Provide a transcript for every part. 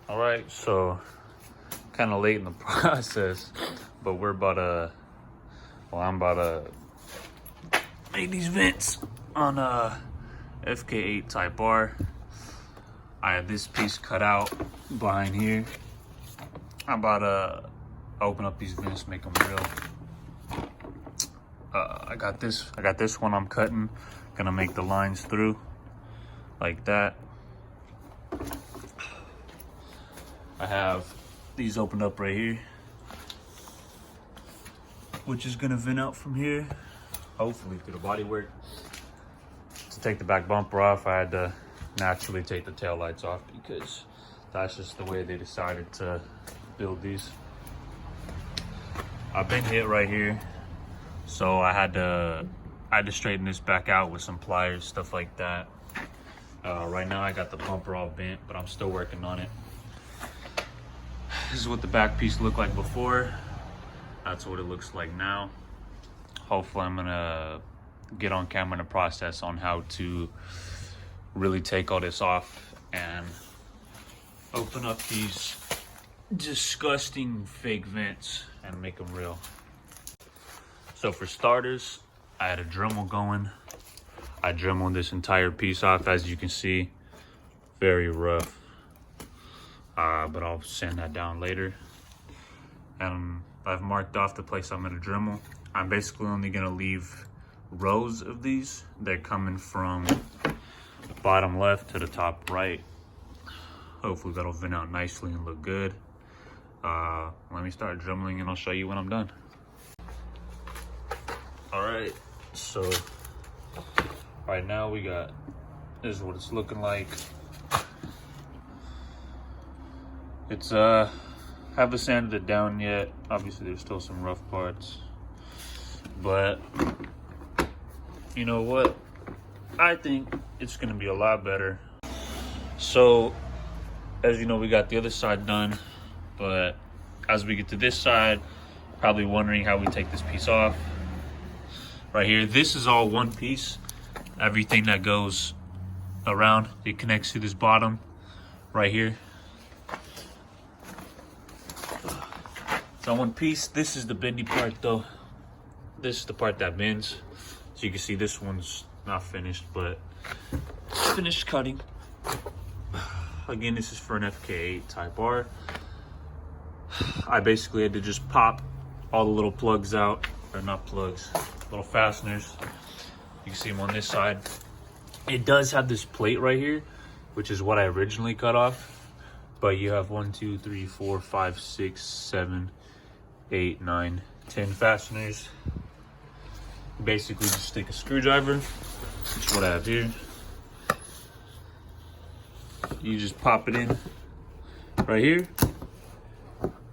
All right, so kind of late in the process, but we're about to, I'm about to make these vents on FK8 Type R. I have this piece cut out behind here. I'm about to open up these vents, make them real. I got this one I'm cutting. Gonna make the lines through like that. I have these opened up right here, which is gonna vent out from here, hopefully through the bodywork. To take the back bumper off, I had to naturally take the tail lights off because that's just the way they decided to build these. I've been hit right here, so I had to straighten this back out with some pliers, stuff like that. Right now I got the bumper all bent, but I'm still working on it. This is what the back piece looked like before. That's what it looks like now. Hopefully I'm gonna get on camera in the process on how to really take all this off and open up these disgusting fake vents and make them real. So for starters, I had a Dremel going. I Dremeled this entire piece off, as you can see, very rough. But I'll sand that down later. And I've marked off the place I'm gonna Dremel. I'm basically only gonna leave rows of these. They're coming from bottom left to the top right. Hopefully that'll vent out nicely and look good. Let me start Dremeling and I'll show you when I'm done. All right, so right now this is what it's looking like. It's haven't sanded it down yet. Obviously there's still some rough parts, but you know what? I think it's gonna be a lot better. So as you know, we got the other side done, but as we get to this side, probably wondering how we take this piece off. Right here, this is all one piece. Everything that goes around, it connects to this bottom right here. It's on one piece. This is the bendy part though. This is the part that bends. So you can see this one's not finished, but finished cutting. Again, this is for an FK8 Type R. I basically had to just pop all the little plugs out, or not plugs, little fasteners. You can see them on this side. It does have this plate right here, which is what I originally cut off. But you have 1, 2, 3, 4, 5, 6, 7, 8, 9, 10 fasteners. Basically just stick a screwdriver, which is what I have here. You just pop it in right here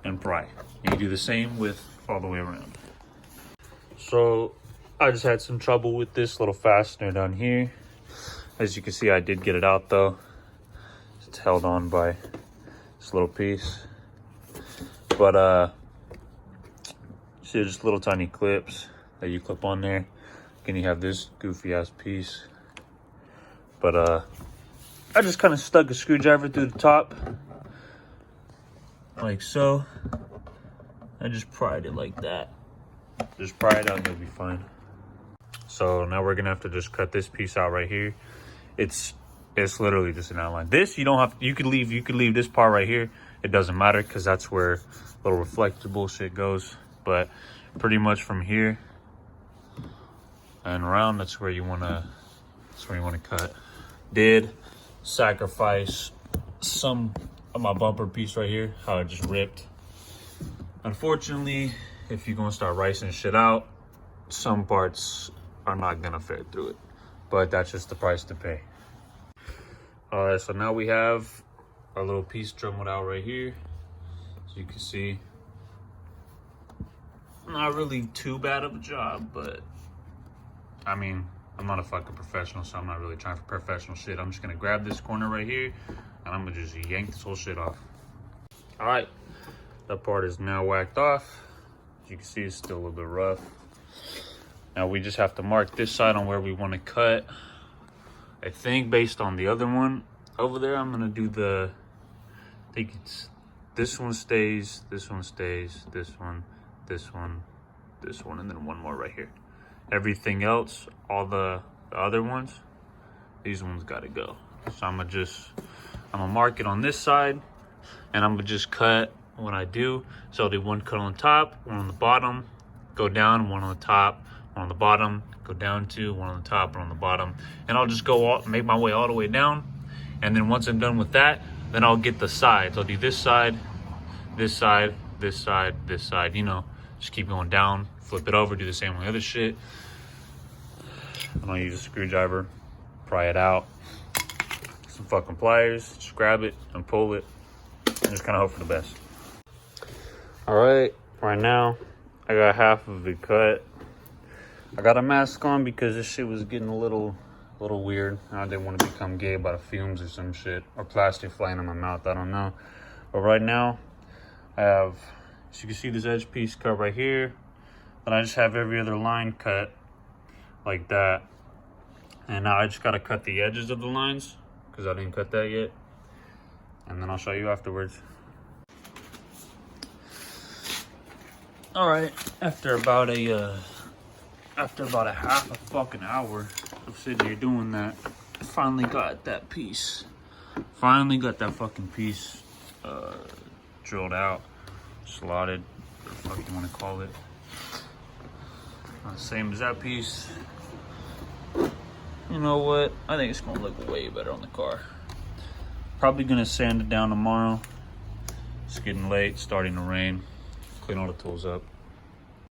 and pry. And you do the same with all the way around. So I just had some trouble with this little fastener down here. As you can see, I did get it out though. It's held on by this little piece. But see, just little tiny clips that you clip on there. Then you have this goofy ass piece. But I just kind of stuck a screwdriver through the top, like so. I just pried it like that. Just pry it out and it'll be fine. So now we're gonna have to just cut this piece out right here. It's literally just an outline. This you don't have. You could leave this part right here. It doesn't matter because that's where little reflector bullshit goes. But pretty much from here and around, that's where you wanna cut. Did sacrifice some of my bumper piece right here, how it just ripped. Unfortunately, if you're gonna start ricing shit out, some parts are not gonna fit through it, but that's just the price to pay. All right, so now we have our little piece Dremeled out right here. As you can see, not really too bad of a job, but I mean, I'm not a fucking professional, so I'm not really trying for professional shit. I'm just gonna grab this corner right here and I'm gonna just yank this whole shit off. All right, that part is now whacked off. As you can see, it's still a little bit rough. Now we just have to mark this side on where we want to cut. I think based on the other one over there, I'm gonna do the think it's this one stays, this one stays, this one, this one, this one, and then one more right here. Everything else, all the other ones, these ones gotta go. So I'm gonna mark it on this side, and I'm gonna just cut when I do. So I'll do one cut on the top, one on the bottom, go down, one on the top, one on the bottom, go down two, one on the top, one on the bottom, and I'll just make my way all the way down. And then once I'm done with that, then I'll get the sides. I'll do this side, this side, this side, this side, you know, just keep going down, flip it over, do the same on the other shit. And I'll use a screwdriver, pry it out, some fucking pliers, just grab it and pull it, and just kind of hope for the best. All right, right now, I got half of it cut. I got a mask on because this shit was getting a little weird. I didn't want to become gay by the fumes or some shit, or plastic flying in my mouth, I don't know. But right now, I have, as you can see, this edge piece cut right here. Then I just have every other line cut like that. And now I just gotta cut the edges of the lines because I didn't cut that yet. And then I'll show you afterwards. All right, after about a half a fucking hour of sitting here doing that, I finally got that piece. Finally got that fucking piece drilled out, slotted, whatever the fuck you want to call it. Same as that piece. You know what? I think it's gonna look way better on the car. Probably gonna sand it down tomorrow. It's getting late, starting to rain. Clean all the tools up.